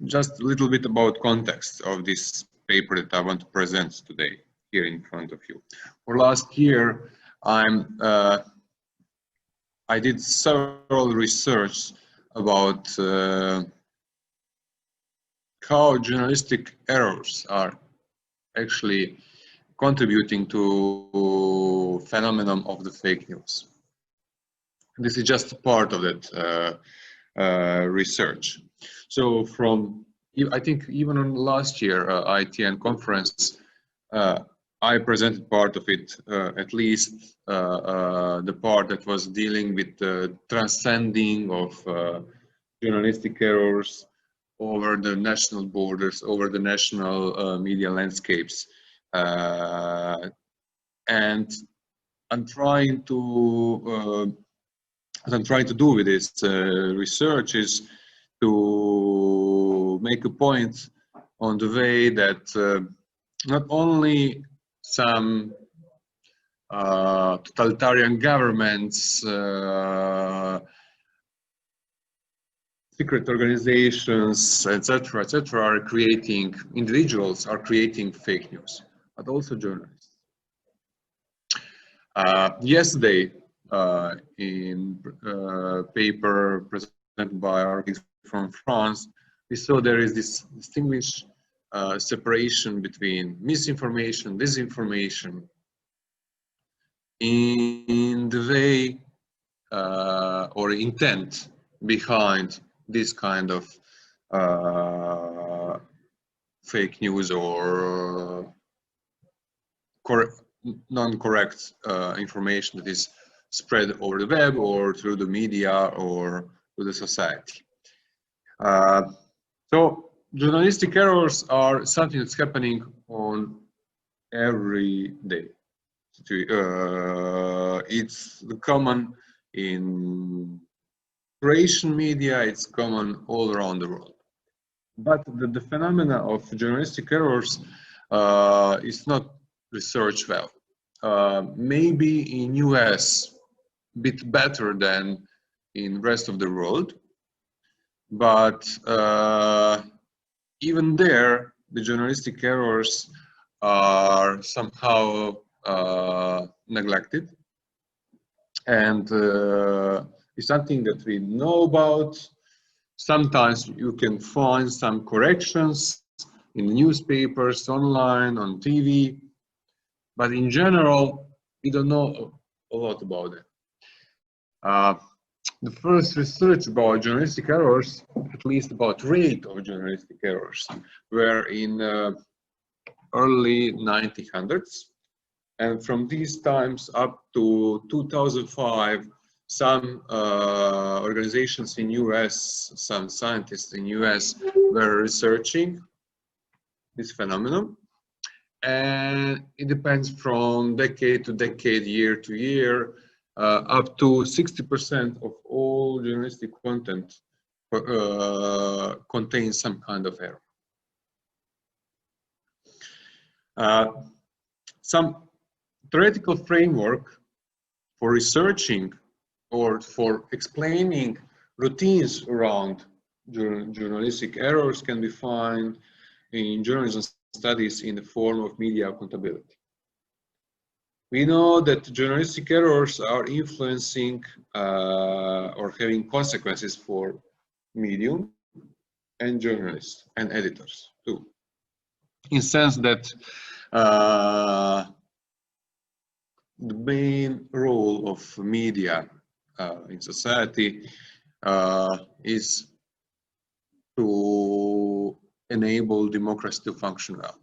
just a little bit about context of this paper that I want to present today here in front of you. For last year, I did several research about how journalistic errors are actually contributing to phenomenon of the fake news. This is just a part of that research. So from, I think even on last year ITN conference, I presented part of it, at least the part that was dealing with the transcending of journalistic errors over the national borders, over the national media landscapes. And I'm trying to what I'm trying to do with this research is to make a point on the way that not only some totalitarian governments, secret organizations, etc., are creating, individuals are creating fake news, but also journalists. Yesterday, in paper presented by our colleagues from France, we saw there is this distinguished separation between misinformation, disinformation, in the way or intent behind this kind of fake news or non-correct information that is spread over the web or through the media or to the society. So journalistic errors are something that's happening on every day. It's common in Croatian media, it's common all around the world. But the phenomena of journalistic errors is not researched well. Maybe in US a bit better than in rest of the world, but even there the journalistic errors are somehow neglected, and it's something that we know about. Sometimes you can find some corrections in the newspapers, online, on TV, but in general we don't know a lot about it. The first research about journalistic errors, at least about rate of journalistic errors, were in early 1900s, and from these times up to 2005, some organizations in US, some scientists in US were researching this phenomenon, and it depends from decade to decade, year to year. Up to 60% of all journalistic content contains some kind of error. Some theoretical framework for researching or for explaining routines around journalistic errors can be found in journalism studies in the form of media accountability. We know that journalistic errors are influencing or having consequences for medium and journalists and editors too. In the sense that the main role of media in society is to enable democracy to function well.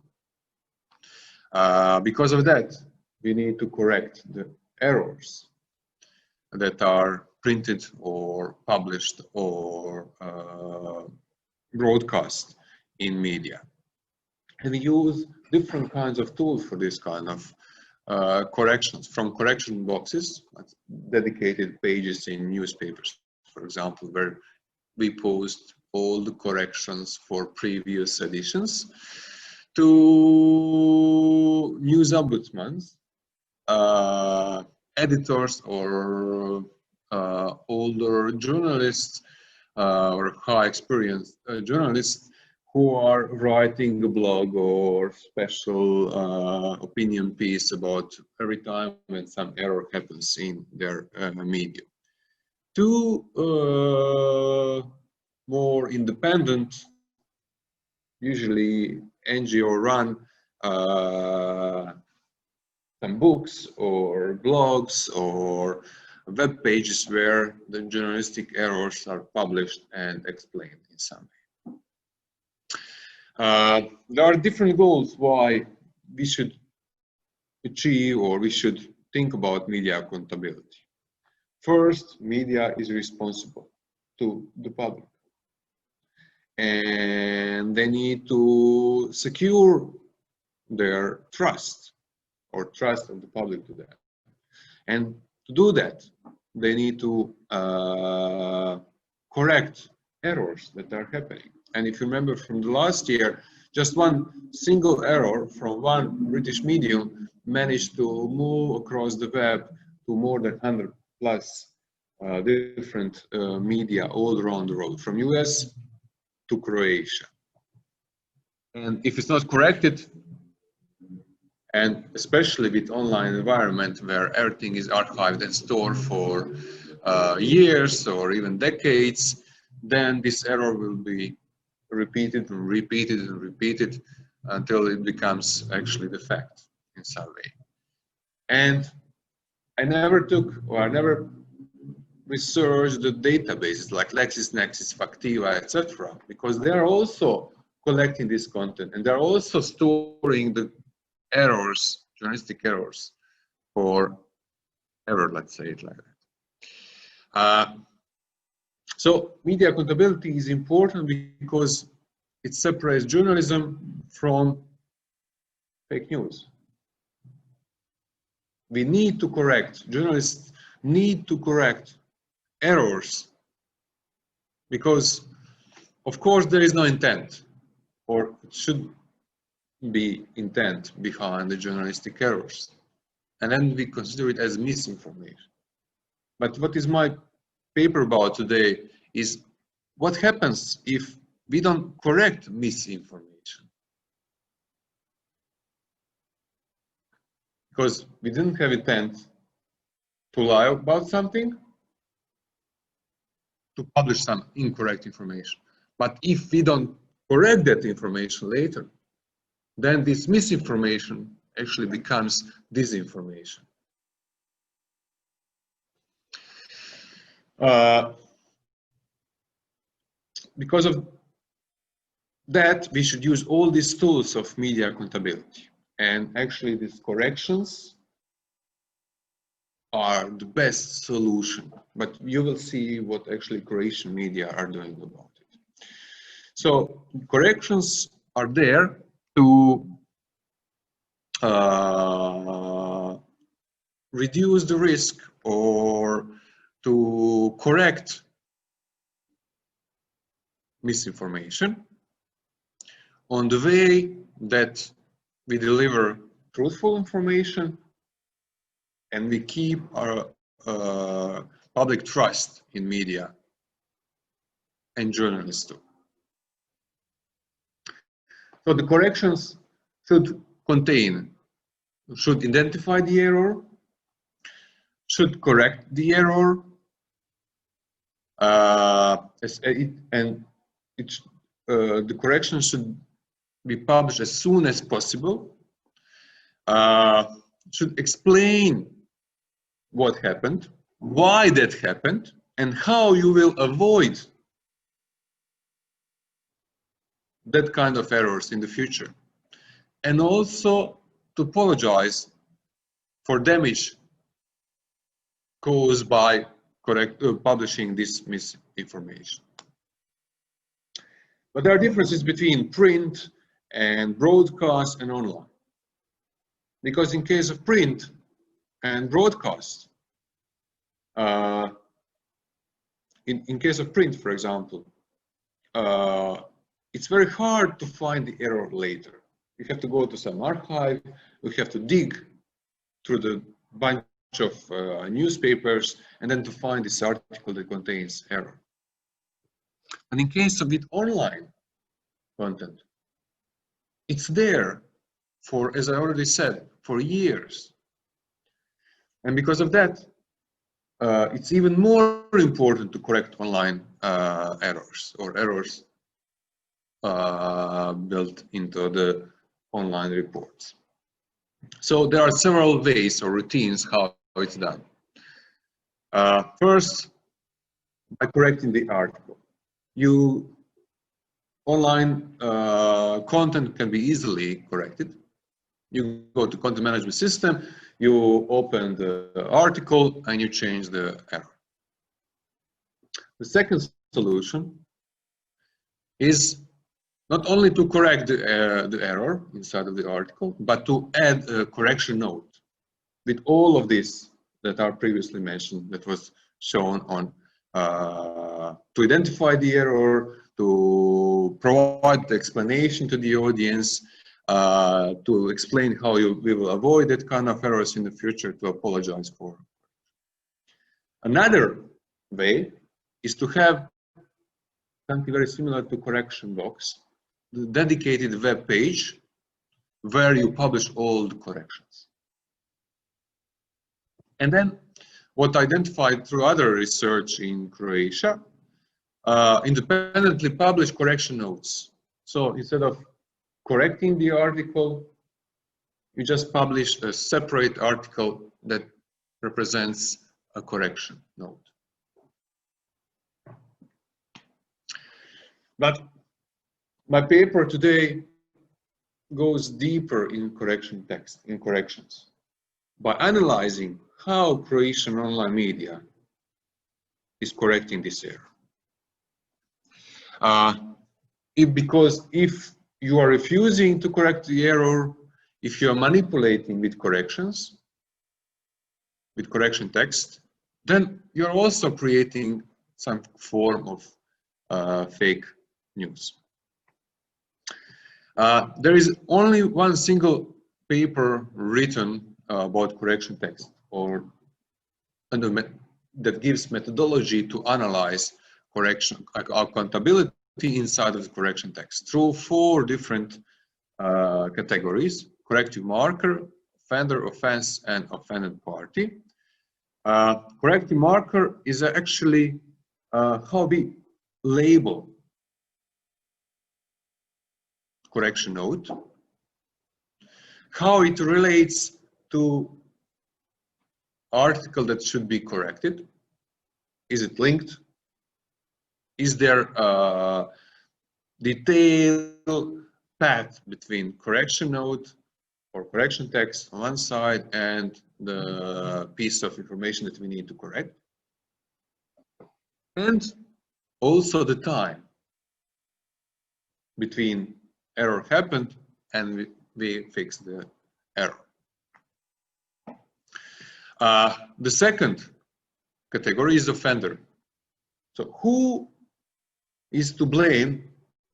Because of that, we need to correct the errors that are printed or published or broadcast in media. And we use different kinds of tools for this kind of corrections, from correction boxes, dedicated pages in newspapers, for example, where we post all the corrections for previous editions, to news ombudsmans, editors or older journalists or high experienced journalists who are writing a blog or special opinion piece about every time when some error happens in their medium. Two more independent, usually NGO run some books or blogs or web pages where the journalistic errors are published and explained in some way. There are different goals why we should achieve or we should think about media accountability. First, media is responsible to the public, and they need to secure their trust or trust of the public to them. And to do that, they need to correct errors that are happening. And if you remember from the last year, just one single error from one British medium managed to move across the web to more than 100 plus different media all around the world, from US to Croatia. And if it's not corrected, and especially with online environment where everything is archived and stored for years or even decades, then this error will be repeated and repeated and repeated until it becomes actually the fact in some way. And I never researched the databases like LexisNexis, Factiva, etc., because they are also collecting this content and they're also storing the errors, journalistic errors, for ever, let's say it like that. So media accountability is important because it separates journalism from fake news. We need to correct, journalists need to correct errors because, of course, there is no intent, or it should be intent behind the journalistic errors. And then we consider it as misinformation. But what is my paper about today is what happens if we don't correct misinformation. Because we didn't have intent to lie about something, to publish some incorrect information. But if we don't correct that information later, then this misinformation actually becomes disinformation. Because of that, we should use all these tools of media accountability. And actually, these corrections are the best solution. But you will see what actually Croatian media are doing about it. So corrections are there to reduce the risk or to correct misinformation on the way that we deliver truthful information and we keep our public trust in media and journalists too. So the corrections should identify the error, should correct the error, the correction should be published as soon as possible, should explain what happened, why that happened, and how you will avoid that kind of errors in the future. And also to apologize for damage caused by publishing this misinformation. But there are differences between print and broadcast and online. Because in case of print and broadcast, in case of print, for example, it's very hard to find the error later. You have to go to some archive, you have to dig through the bunch of newspapers and then to find this article that contains error. And in case of it online, content. It's there for, as I already said, for years. And because of that, it's even more important to correct online errors or errors built into the online reports. So there are several ways or routines how it's done. First, by correcting the article. Online content can be easily corrected. You go to content management system, you open the article, and you change the error. The second solution is not only to correct the error inside of the article, but to add a correction note with all of this that are previously mentioned, that was shown on to identify the error, to provide the explanation to the audience, to explain how we will avoid that kind of errors in the future, to apologize for. Another way is to have something very similar to correction box, the dedicated web page where you publish all the corrections. And then what identified through other research in Croatia, independently publish correction notes. So instead of correcting the article, you just publish a separate article that represents a correction note. But my paper today goes deeper in correction text, in corrections, by analyzing how Croatian online media is correcting this error. Because if you are refusing to correct the error, if you are manipulating with corrections, with correction text, then you're also creating some form of fake news. There is only one single paper written about correction text, or that gives methodology to analyze correction accountability inside of the correction text through 4 different categories: corrective marker, offender, offense, and offended party. Corrective marker is actually how we label correction note, how it relates to article that should be corrected. Is it linked? Is there a detailed path between correction note or correction text on one side and the piece of information that we need to correct? And also the time between error happened and we fixed the error. The second category is offender. So who is to blame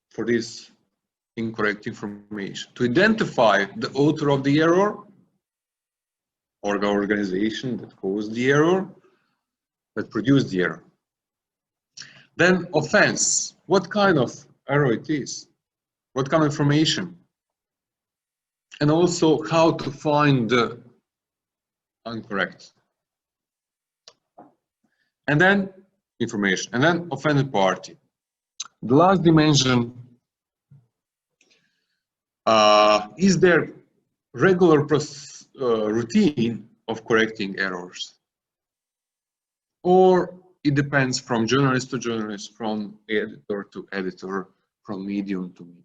for this incorrect information? To identify the author of the error, or the organization that caused the error, that produced the error. Then offense, what kind of error it is, what kind of information, and also how to find the incorrect. And then information, and then offended party. The last dimension, is there regular routine of correcting errors? Or it depends from journalist to journalist, from editor to editor, from medium to medium.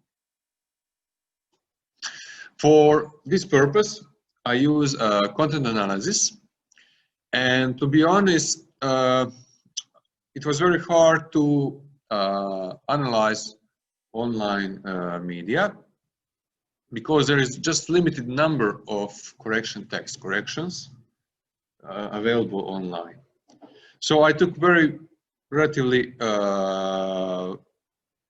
For this purpose, I use content analysis. And to be honest, it was very hard to analyze online media, because there is just limited number of correction text corrections available online. So I took relatively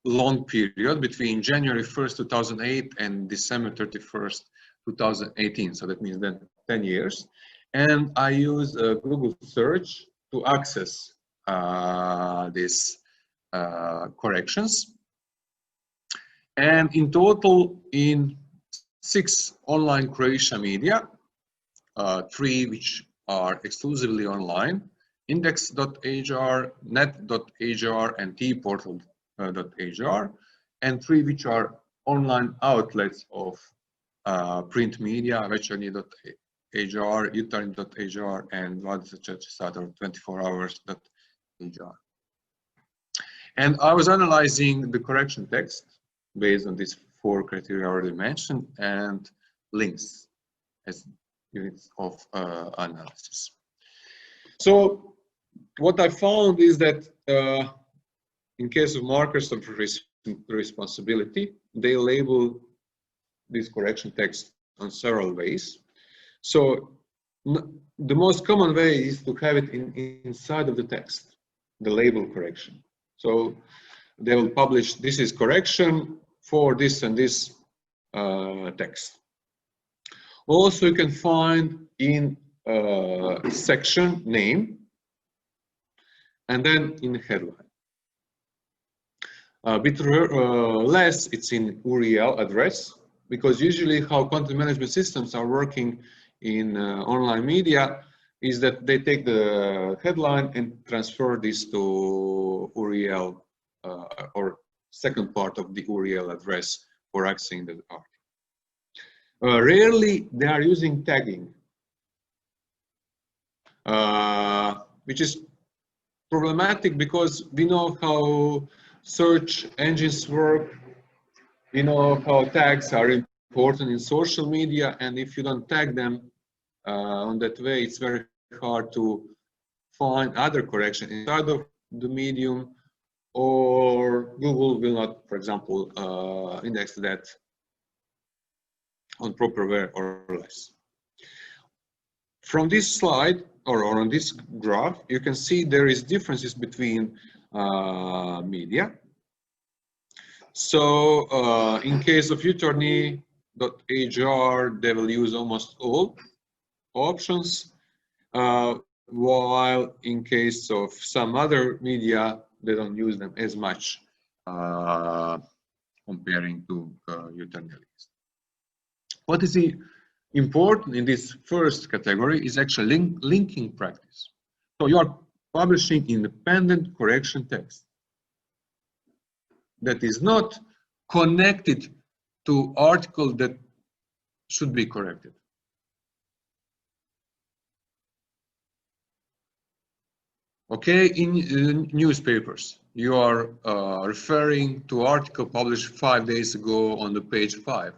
long period between January 1st, 2008 and December 31st, 2018. So that means then 10 years. And I use Google search to access these corrections. And in total, in 6 online Croatian media, 3 which are exclusively online, index.hr, net.hr, and tportal.hr, and 3 which are online outlets of print media, večernji.hr, jutarnji.hr, and 24 sata or 24hours.hr. And I was analyzing the correction text based on these 4 criteria I already mentioned, and links as units of analysis. So what I found is that in case of markers of responsibility, they label this correction text on several ways. So the most common way is to have it inside of the text, the label correction. So they will publish, this is correction for this and this text. Also, you can find in section name and then in headline. A bit less, it's in URL address, because usually how content management systems are working in online media is that they take the headline and transfer this to URL or second part of the URL address for accessing the article. Rarely they are using tagging, which is problematic because we know how search engines work, we know how tags are important in social media, and if you don't tag them on that way, it's very hard to find other correction inside of the medium, or Google will not, for example, index that on proper way or less. From this slide or on this graph, you can see there is differences between media. So in case of jutarnji.hr, they will use almost all options, while in case of some other media, they don't use them as much comparing to Jutarnji. What is important in this first category is actually linking practice. So you are publishing independent correction text that is not connected to article that should be corrected. Okay, in newspapers, you are referring to article published 5 days ago on the page 5.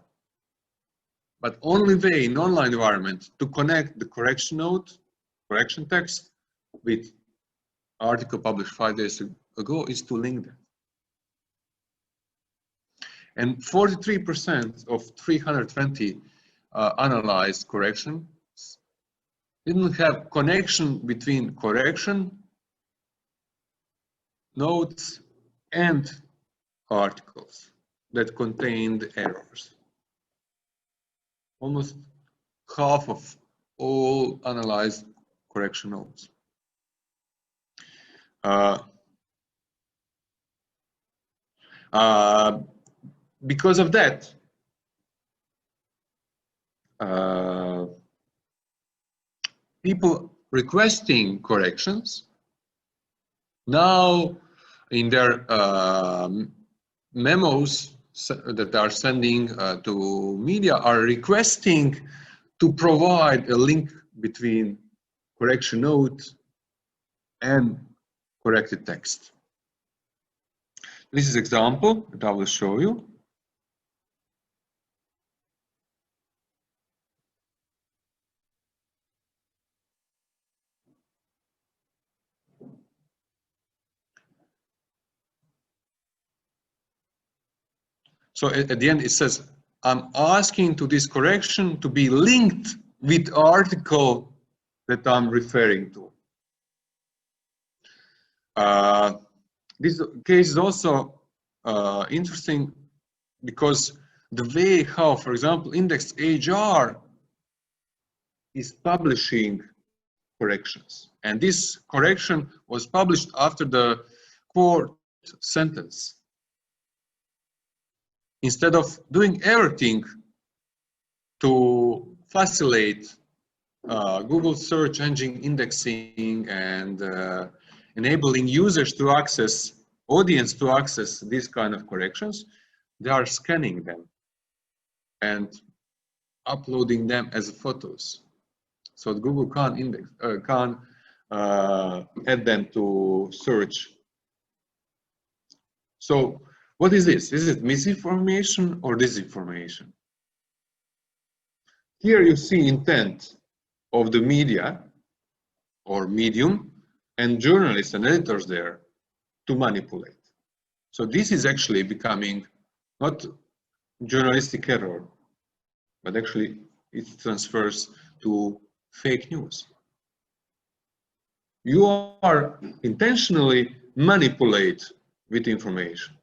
But only way in online environment to connect the correction note, correction text with article published 5 days ago is to link that. And 43% of 320 analyzed corrections didn't have connection between correction notes and articles that contained errors. Almost half of all analyzed correction notes. Because of that, people requesting corrections now in their memos that are sending to media are requesting to provide a link between correction note and corrected text. This is an example that I will show you. So at the end it says, I'm asking to this correction to be linked with article that I'm referring to. This case is also interesting because the way how, for example, index.hr is publishing corrections. And this correction was published after the court sentence. instead of doing everything to facilitate Google search engine indexing and enabling users to access, audience to access these kind of corrections, they are scanning them and uploading them as photos. So Google can't index, can't add them to search. So what is this? Is it misinformation or disinformation? Here you see intent of the media or medium and journalists and editors there to manipulate. So this is actually becoming not journalistic error, but actually it transfers to fake news. You are intentionally manipulate with information.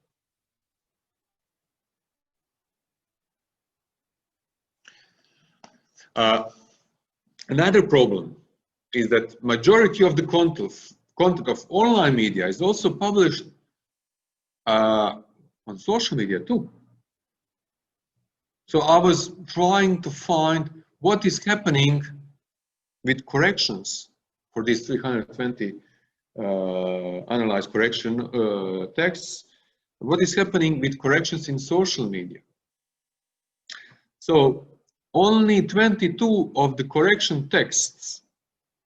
Another problem is that majority of the content of online media is also published on social media too. So I was trying to find what is happening with corrections for these 320 analyzed correction texts. What is happening with corrections in social media? So only 22 of the correction texts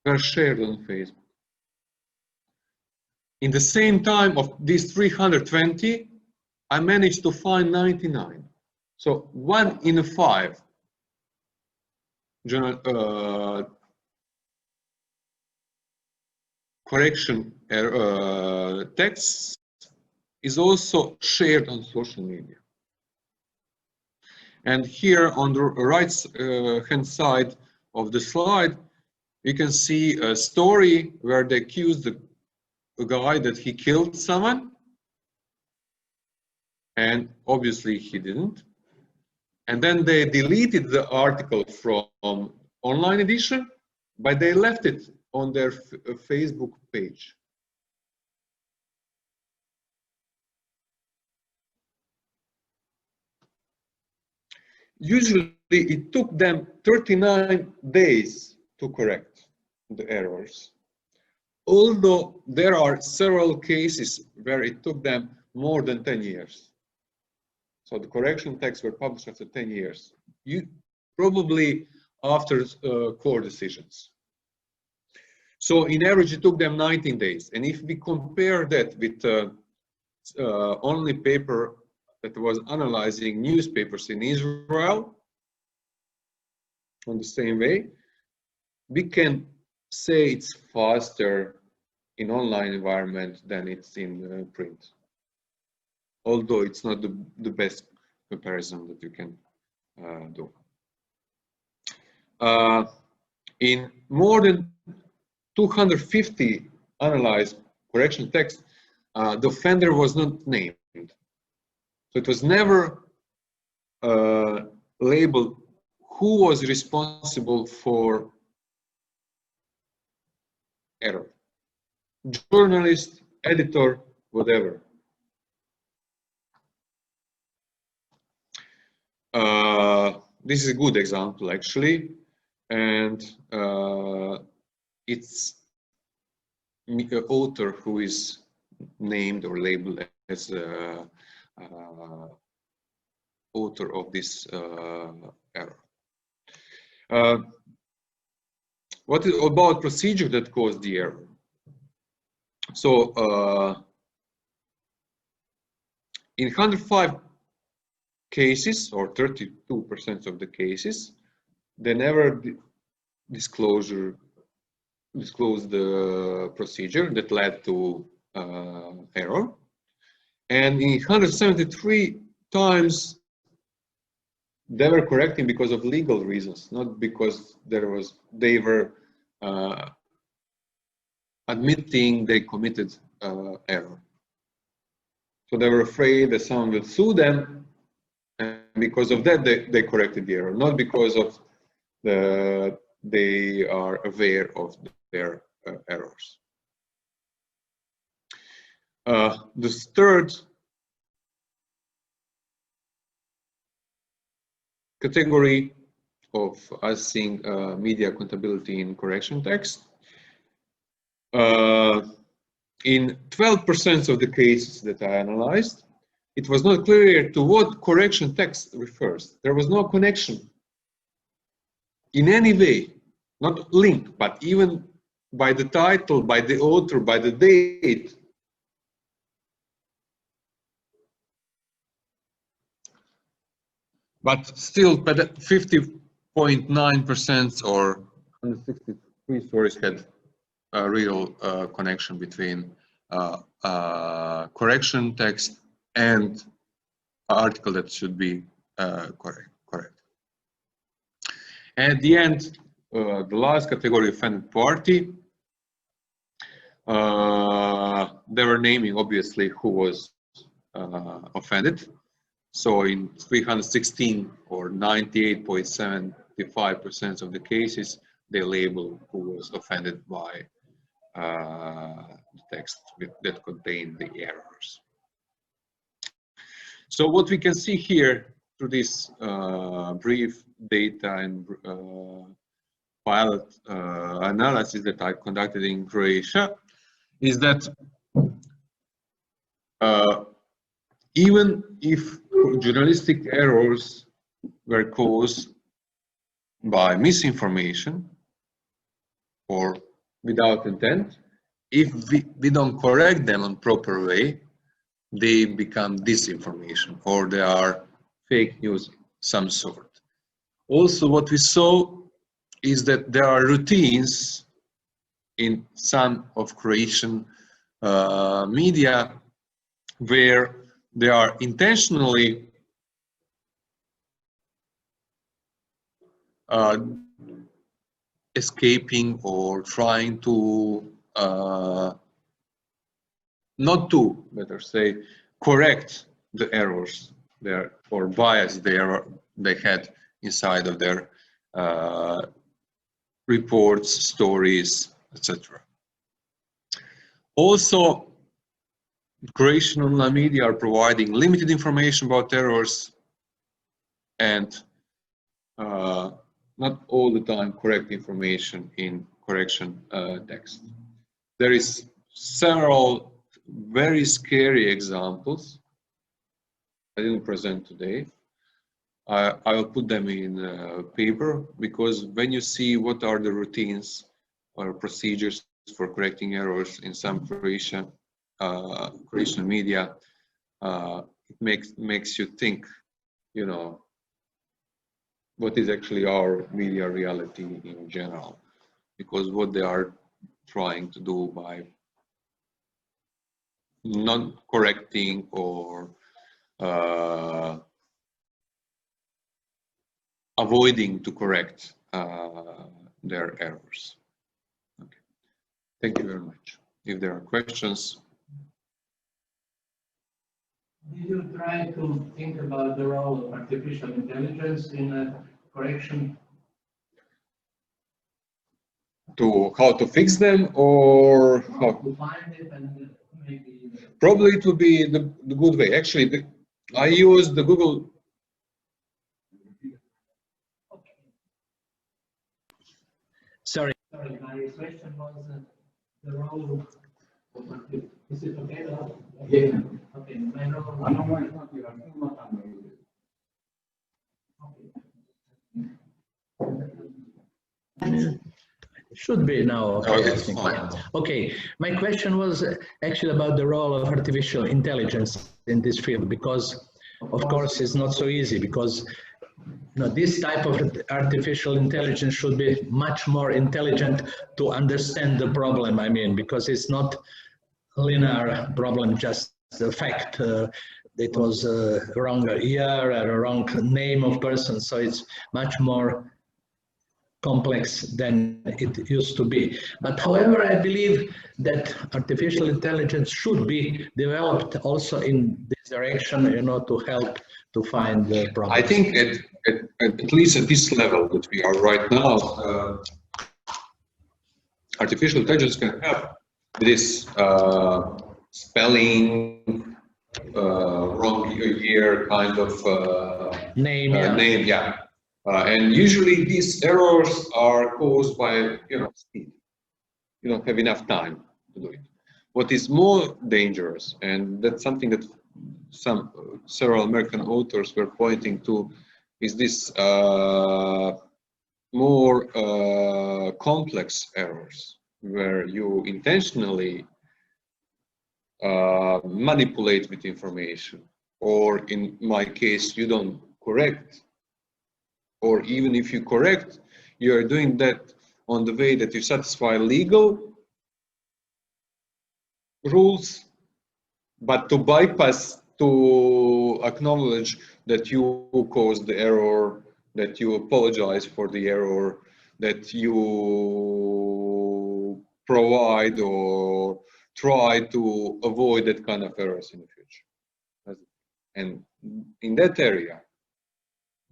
were shared on Facebook. In the same time of these 320, I managed to find 99. So 1 in 5 correction texts is also shared on social media. And here on the right hand side of the slide, you can see a story where they accused a guy that he killed someone, and obviously he didn't. And then they deleted the article from online edition, but they left it on their Facebook page. Usually it took them 39 days to correct the errors, although there are several cases where it took them more than 10 years. So the correction texts were published after 10 years, probably after court decisions. So in average it took them 19 days. And if we compare that with only paper that was analyzing newspapers in Israel on the same way, we can say it's faster in online environment than it's in print. Although it's not the best comparison that you can do. In more than 250 analyzed correction texts, the offender was not named. So it was never labeled who was responsible for error. Journalist, editor, whatever. This is a good example actually, and it's the author who is named or labeled as author of this error. What is about procedure that caused the error? So in 105 cases, or 32% of the cases, they never disclosed the procedure that led to error. And in 173 times, they were correcting because of legal reasons, not because they were admitting they committed error. So they were afraid that someone would sue them, and because of that they corrected the error, not because of they are aware of their errors. The third category of us seeing media accountability in correction text. In 12% of the cases that I analyzed, it was not clear to what correction text refers. There was no connection in any way, not link, but even by the title, by the author, by the date. But still, 50.9% or 163 stories had a real connection between correction text and article that should be correct. At the end, the last category, offended party, they were naming obviously who was offended. So in 316 or 98.75% of the cases, they label who was offended by the text that contained the errors. So what we can see here through this brief data and pilot analysis that I conducted in Croatia is that even if journalistic errors were caused by misinformation or without intent, if we don't correct them in proper way, they become disinformation or they are fake news of some sort. Also, what we saw is that there are routines in some of Croatian media where they are intentionally escaping or trying to not to, better say, correct the errors there or bias they had inside of their reports, stories, etc. Also, Croatian online media are providing limited information about errors and not all the time correct information in correction text. There is several very scary examples. I didn't present today. I will put them in paper because when you see what are the routines or procedures for correcting errors in some Croatian media, it makes you think, you know, what is actually our media reality in general, because what they are trying to do by not correcting or avoiding to correct their errors. Okay. Thank you very much. If there are questions. Did you try to think about the role of artificial intelligence in correction? To how to fix them or how to find it and maybe. Probably it would be the good way. Actually, I use the Google. Okay. Sorry, my question was the role of is it okay? Yeah. Okay, my role. I don't want to should be now. Okay, I think. Okay, my question was actually about the role of artificial intelligence in this field, because of course it's not so easy, because this type of artificial intelligence should be much more intelligent to understand the problem. I mean, because it's not linear problem, just the fact it was a wrong year or a wrong name of person, so it's much more complex than it used to be. But however, I believe that artificial intelligence should be developed also in this direction, you know, to help to find the problem. I think at least at this level that we are right now, artificial intelligence can help this spelling, wrong year kind of name, name, yeah. And usually these errors are caused by, speed. You don't have enough time to do it. What is more dangerous, and that's something that several American authors were pointing to, is this more complex errors, where you intentionally manipulate with information, or in my case, you don't correct, or even if you correct, you are doing that on the way that you satisfy legal rules, but to bypass, to acknowledge that you caused the error, that you apologize for the error, that you provide or try to avoid that kind of errors in the future. And in that area,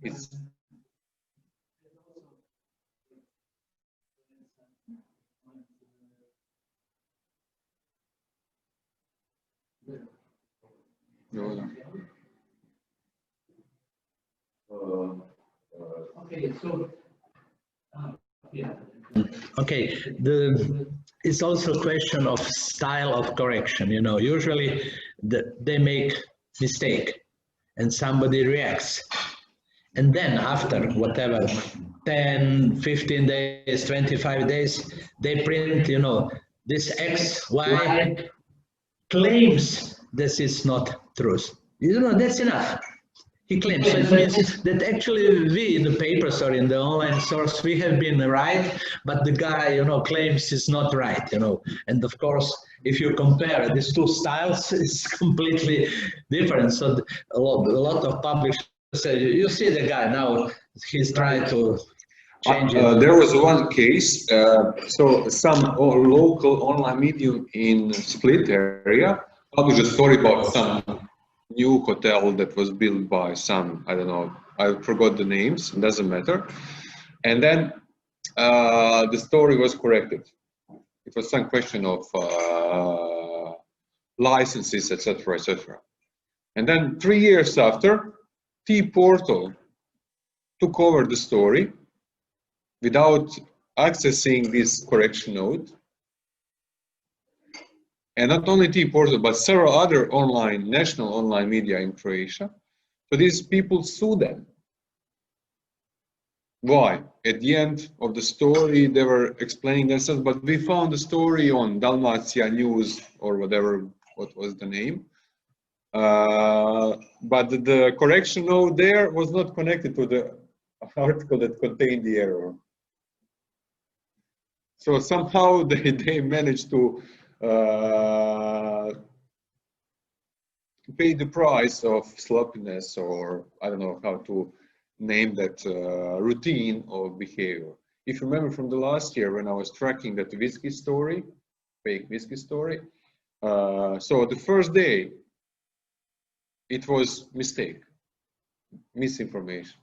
it's okay, so okay, it's also a question of style of correction. Usually they make mistake and somebody reacts, and then after whatever 10, 15 days, 25 days, they print, this X, Y claims this is not truth. That's enough. He claims. So it means that actually we in the papers or in the online source, we have been right, but the guy, claims is not right, And of course, if you compare these two styles, it's completely different. So a lot of publishers say, you see the guy now, he's trying to change it. There was one case, so some local online medium in Split area published a story about some new hotel that was built by some, I don't know, I forgot the names, it doesn't matter. And then the story was corrected. It was some question of licenses, etc., etc. And then 3 years after, T-Portal took over the story without accessing this correction note. And not only T-Portal, but several other national online media in Croatia. So these people sue them. Why? At the end of the story, they were explaining themselves, but we found the story on Dalmatia News or whatever, what was the name. But the correction note there was not connected to the article that contained the error. So somehow they managed to pay the price of sloppiness, or I don't know how to name that routine of behavior. If you remember from the last year when I was tracking that whiskey story, fake whiskey story, so the first day it was mistake, misinformation.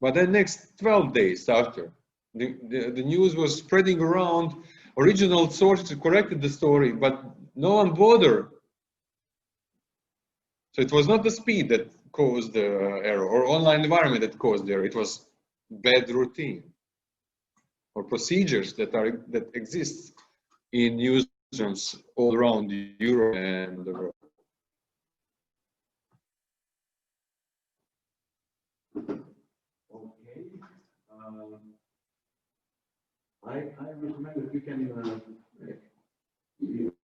But then next 12 days after, the news was spreading around, original sources corrected the story, but no one bothered. So it was not the speed that caused the error, or online environment that caused the error. It was bad routine or procedures that exist in newsrooms all around Europe and the world. Okay. I recommend that you can.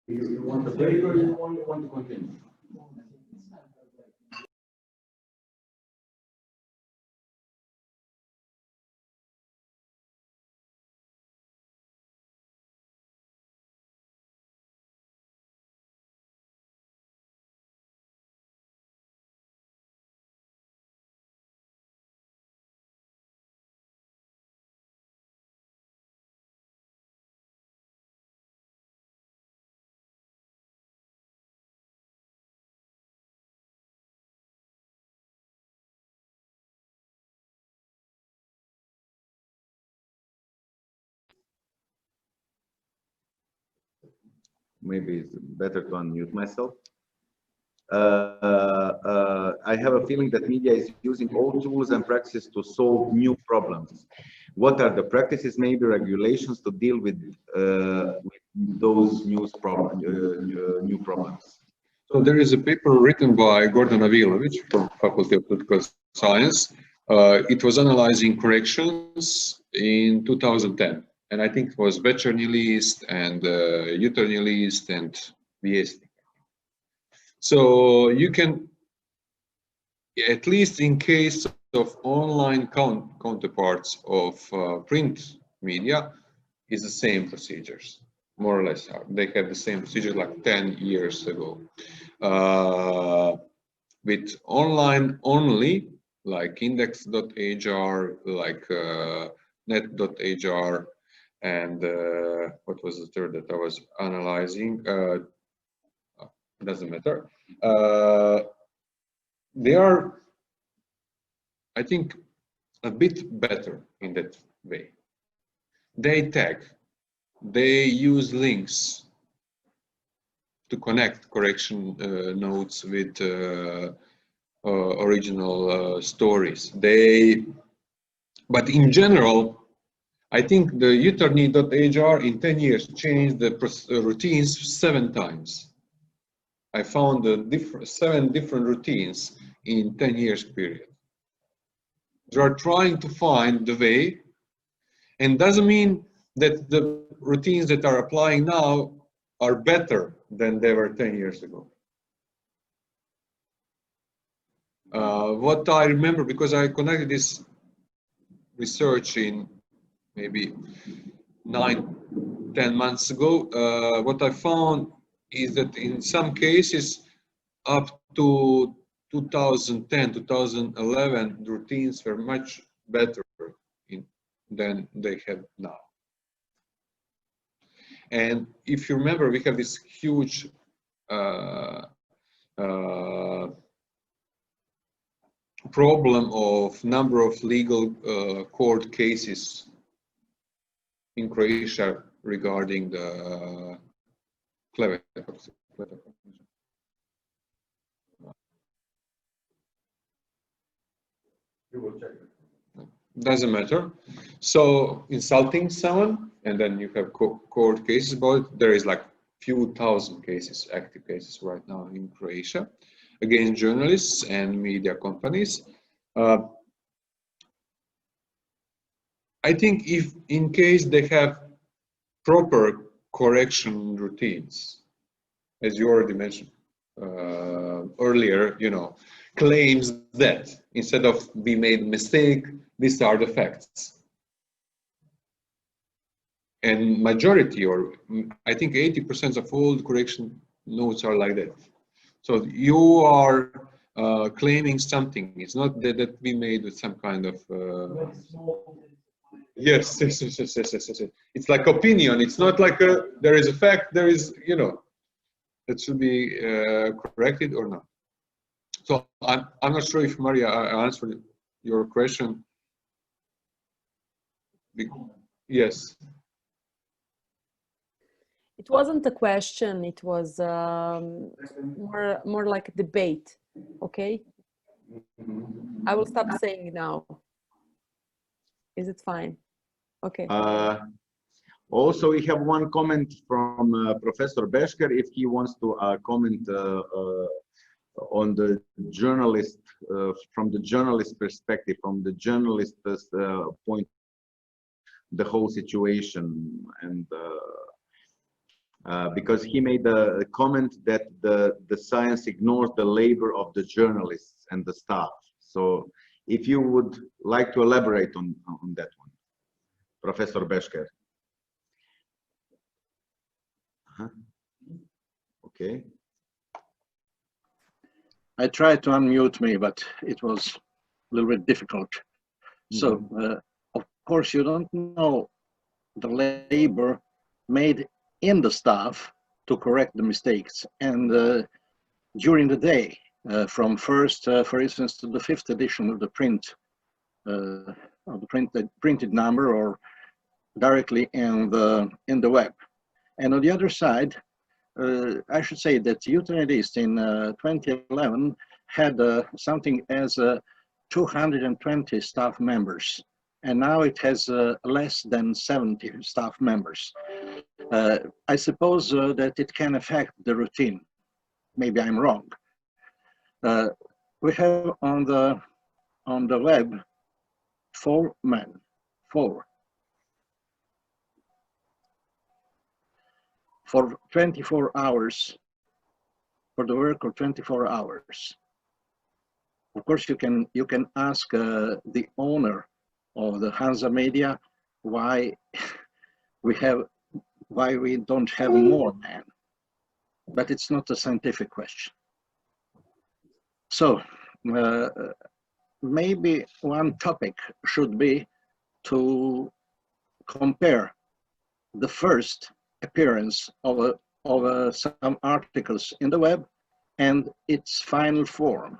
You want the break or you want to continue? Maybe it's better to unmute myself. I I have a feeling that media is using old tools and practices to solve new problems. What are the practices, maybe regulations, to deal with those new problems? So there is a paper written by Gordon Avilović from Faculty of Political Science. It was analyzing corrections in 2010, and I think it was Večernji and Jutarnji and Vijesnik. So you can, at least in case of online counterparts of print media, is the same procedures, more or less. They have the same procedures like 10 years ago. With online only, like index.hr, like net.hr, and what was the third that I was analyzing? Doesn't matter. They are, I think, a bit better in that way. They tag, they use links to connect correction notes with original stories. But in general, I think the Jutarnji.hr in 10 years changed the routines 7 times. I found 7 different routines in 10 years period. They are trying to find the way, and doesn't mean that the routines that are applying now are better than they were 10 years ago. What I remember, because I connected this research in maybe 9-10 months ago, what I found is that in some cases up to 2010, 2011, the routines were much better than they have now. And if you remember, we have this huge problem of number of legal court cases in Croatia regarding the kleveta. You will check it. Doesn't matter. So insulting someone, and then you have court cases about it. There is like few thousand cases, active cases right now in Croatia against journalists and media companies. I think if in case they have proper correction routines, as you already mentioned earlier, you know, claims that instead of we made a mistake, these are the facts. And majority, or I think 80% of all correction notes are like that. So you are claiming something. It's not that we made with some kind of yes. It's like opinion. It's not like there is a fact. There is, you know, that should be corrected or not. So I'm not sure if Maria answered your question. Yes. It wasn't a question. It was more like a debate. Okay. I will stop saying now. Is it fine? Okay. Also, we have one comment from Professor Bešker, if he wants to comment on the journalist, from the journalist perspective, from the journalist's point, the whole situation, and because he made a comment that the science ignores the labor of the journalists and the staff. So if you would like to elaborate on that one, Professor Bešker. Okay. I tried to unmute me, but it was a little bit difficult. So, of course, you don't know the labor made in the staff to correct the mistakes. And during the day, from first, for instance, to the 5th edition of the printed number, or directly in the web. And on the other side, I should say that Journalistic in 2011 had something as 220 staff members, and now it has less than 70 staff members. I suppose that it can affect the routine. Maybe I'm wrong. We have on the web 4 men, 4. For 24 hours, for the work of 24 hours. Of course, you can ask the owner of the Hansa Media why we don't have more men, but it's not a scientific question. So maybe one topic should be to compare the first appearance of some articles in the web and its final form.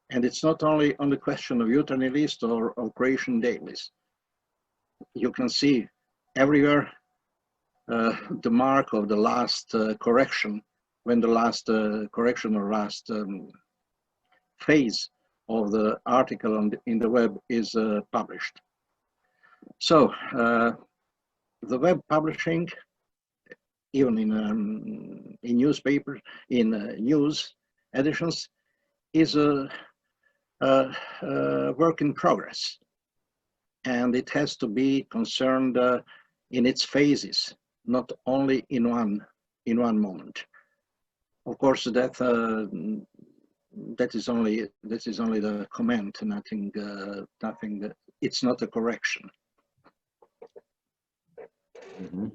And it's not only on the question of Journalistic or Croatian dailies. You can see everywhere the mark of the last correction, when the last correction or last phase of the article in the web is published. So the web publishing, even in newspapers, in news editions, is a work in progress, and it has to be concerned in its phases, not only in one moment. Of course, that is only the comment. Nothing. It's not a correction. Mm-hmm.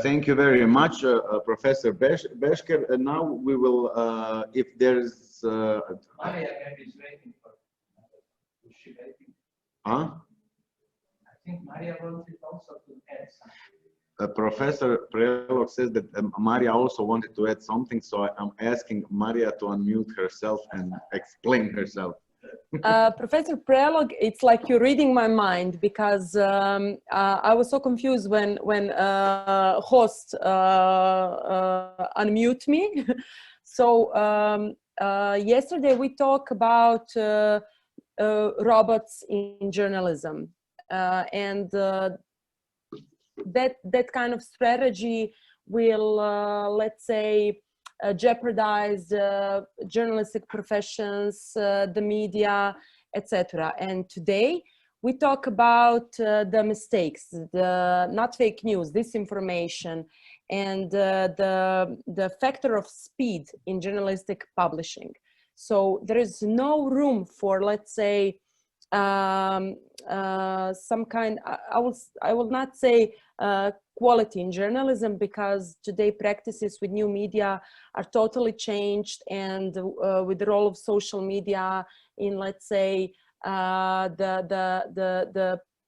Thank you very much, Professor Bešker. And now we will, if there's... Maria is waiting for... Is she waiting? Huh? I think Maria wanted also to add something. Professor Prelog says that Maria also wanted to add something, so I'm asking Maria to unmute herself and explain herself. Professor Prelog, it's like you're reading my mind, because I was so confused when host unmute me. So yesterday we talked about robots in journalism, and that kind of strategy will, let's say, jeopardize journalistic professions, the media, etc. And today we talk about the mistakes, not fake news, disinformation, and the factor of speed in journalistic publishing. So there is no room for, let's say, some kind, I will not say quality in journalism, because today practices with new media are totally changed, and with the role of social media in, let's say, the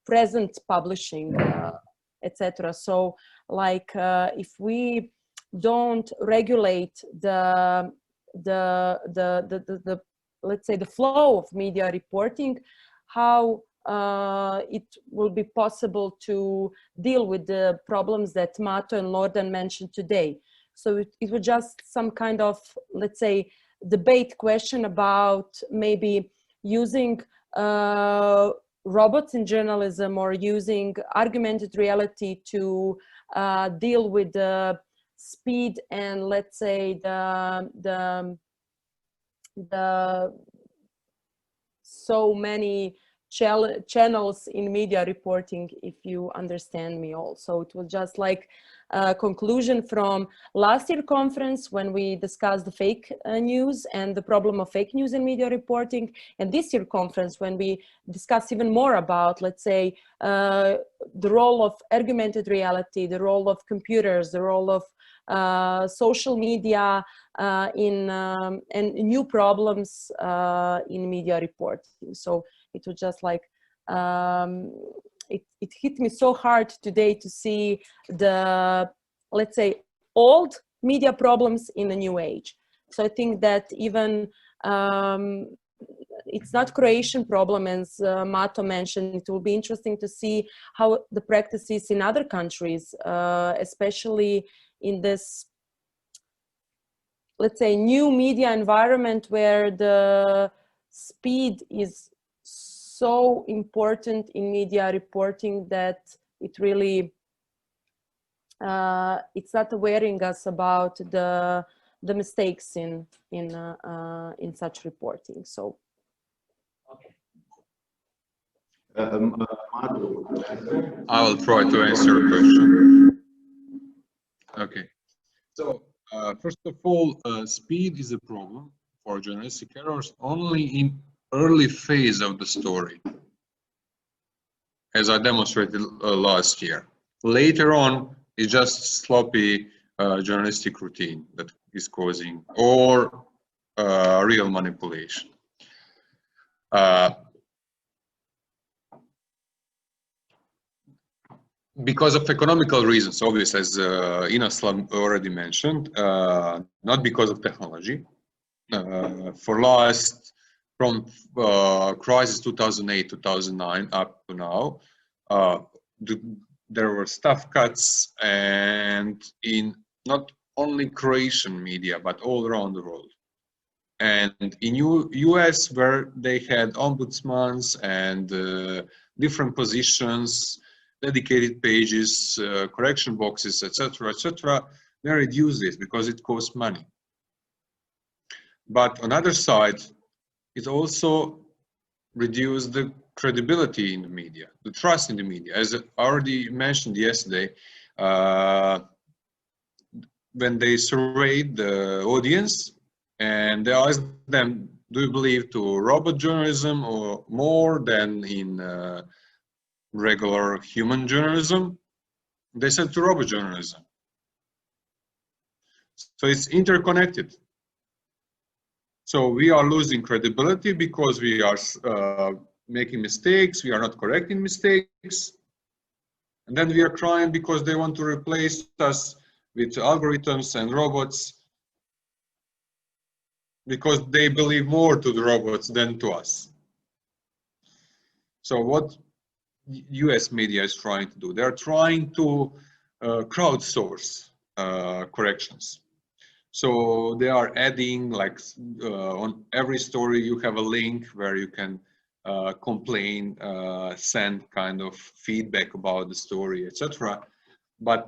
present publishing, etc. So like if we don't regulate the let's say the flow of media reporting, how it will be possible to deal with the problems that Mato and Lordan mentioned today. So it was just some kind of, let's say, debate question about maybe using robots in journalism, or using augmented reality to deal with the speed and, let's say, the so many channels in media reporting, if you understand me also. It was just like a conclusion from last year conference when we discussed the fake news and the problem of fake news in media reporting, and this year conference when we discussed even more about, let's say, the role of augmented reality, the role of computers, the role of social media and new problems in media reporting. So it was just like, it hit me so hard today to see the, let's say, old media problems in the new age. So I think that even it's not Croatian problem, as Mato mentioned. It will be interesting to see how the practice is in other countries, especially in this, let's say, new media environment where the speed is so important in media reporting that it really, it's not awareing us about the mistakes in such reporting. So. I will try to answer your question. Okay. So, first of all, speed is a problem for journalistic errors only in early phase of the story, as I demonstrated last year. Later on, it's just sloppy journalistic routine that is causing, or real manipulation. Because of economical reasons, obviously, as Inoslav already mentioned, not because of technology. For from crisis 2008-2009 up to now, there were staff cuts, and in not only Croatian media, but all around the world. And in US, where they had ombudsmans and different positions, dedicated pages, correction boxes, etc., they reduced this because it costs money. But on the other side, it also reduced the credibility in the media, the trust in the media. As I already mentioned yesterday, when they surveyed the audience and they asked them, do you believe to robot journalism or more than in regular human journalism? They said to robot journalism. So it's interconnected. So we are losing credibility because we are making mistakes, we are not correcting mistakes. And then we are crying because they want to replace us with algorithms and robots because they believe more to the robots than to us. So what US media is trying to do, they're trying to crowdsource corrections. So they are adding, like, on every story you have a link where you can complain, send kind of feedback about the story, etc. But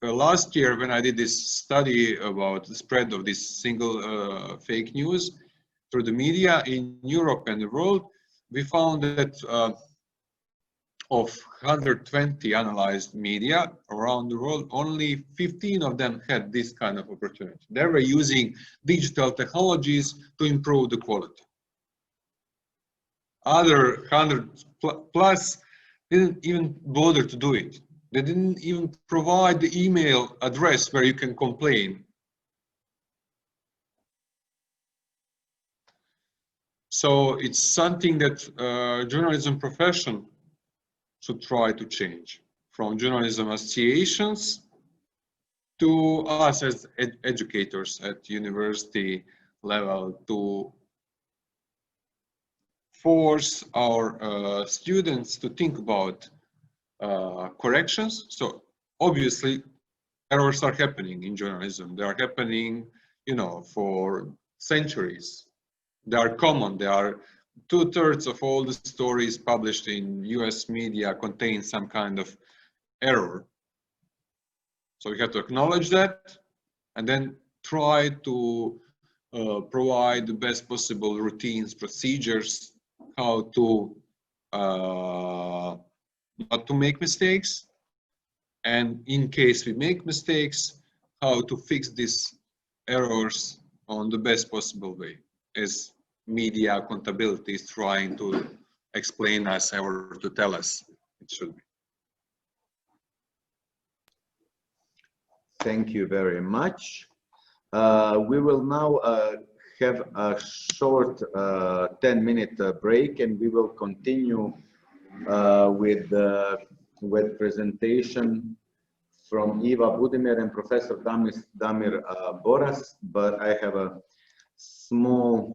last year, when I did this study about the spread of this single fake news through the media in Europe and the world, we found that of 120 analyzed media around the world, only 15 of them had this kind of opportunity. They were using digital technologies to improve the quality. Other 100 plus didn't even bother to do it. They didn't even provide the email address where you can complain. So it's something that journalism profession should try to change, from journalism associations to us as educators at university level, to force our students to think about corrections. So obviously errors are happening in journalism. They are happening, you know, for centuries. They are common. They are 2/3 of all the stories published in US media contain some kind of error. So we have to acknowledge that and then try to provide the best possible routines, procedures, how to not to make mistakes, and in case we make mistakes, how to fix these errors on the best possible way, as media accountability is trying to explain us or to tell us it should be. Thank you very much. We will now have a short 10-minute break, and we will continue with presentation from Iva Budimir and Professor Damir Boras, but I have a small